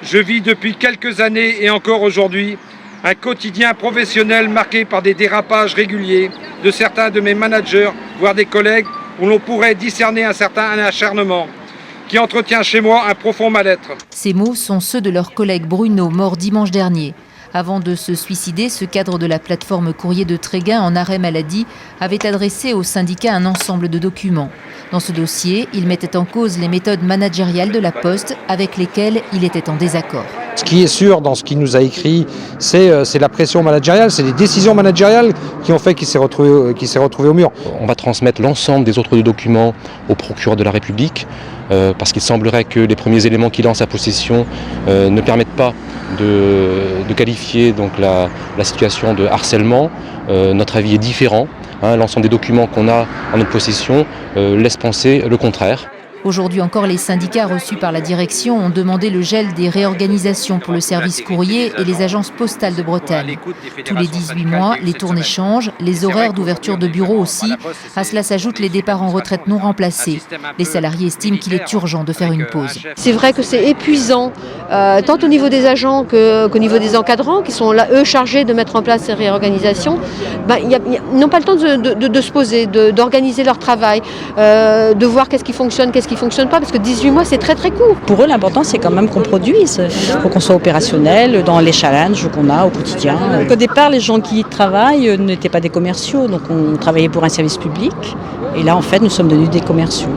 Je vis depuis quelques années et encore aujourd'hui un quotidien professionnel marqué par des dérapages réguliers de certains de mes managers, voire des collègues, où l'on pourrait discerner un certain acharnement qui entretient chez moi un profond mal-être. Ces mots sont ceux de leur collègue Bruno, mort dimanche dernier. Avant de se suicider, ce cadre de la plateforme Courrier de Tréguin en arrêt maladie avait adressé au syndicat un ensemble de documents. Dans ce dossier, il mettait en cause les méthodes managériales de la Poste avec lesquelles il était en désaccord. Ce qui est sûr dans ce qu'il nous a écrit, c'est la pression managériale, c'est les décisions managériales qui ont fait qu'il s'est retrouvé au mur. On va transmettre l'ensemble des autres documents au procureur de la République parce qu'il semblerait que les premiers éléments qu'il a en sa possession ne permettent pas de qualifier donc la situation de harcèlement. Notre avis est différent. L'ensemble des documents qu'on a en notre possession laisse penser le contraire. Aujourd'hui encore, les syndicats reçus par la direction ont demandé le gel des réorganisations pour le service courrier et les agences postales de Bretagne. Tous les 18 mois, les tournées changent, les horaires d'ouverture de bureaux aussi. À cela s'ajoutent les départs en retraite non remplacés. Les salariés estiment qu'il est urgent de faire une pause. C'est vrai que c'est épuisant, tant au niveau des agents qu'au niveau des encadrants, qui sont là, eux, chargés de mettre en place ces réorganisations. Ils n'ont pas le temps de se poser, d'organiser leur travail, de voir qu'est-ce qui fonctionne, qu'est-ce qui ne fonctionne pas, parce que 18 mois c'est très court. Pour eux, l'important c'est quand même qu'on produise, il faut qu'on soit opérationnel dans les challenges qu'on a au quotidien. Au départ, les gens qui travaillent n'étaient pas des commerciaux, donc on travaillait pour un service public, et là en fait nous sommes devenus des commerciaux.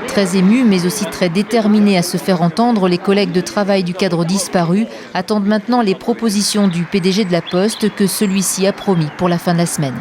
Très émus, mais aussi très déterminés à se faire entendre, les collègues de travail du cadre disparu attendent maintenant les propositions du PDG de la Poste que celui-ci a promis pour la fin de la semaine.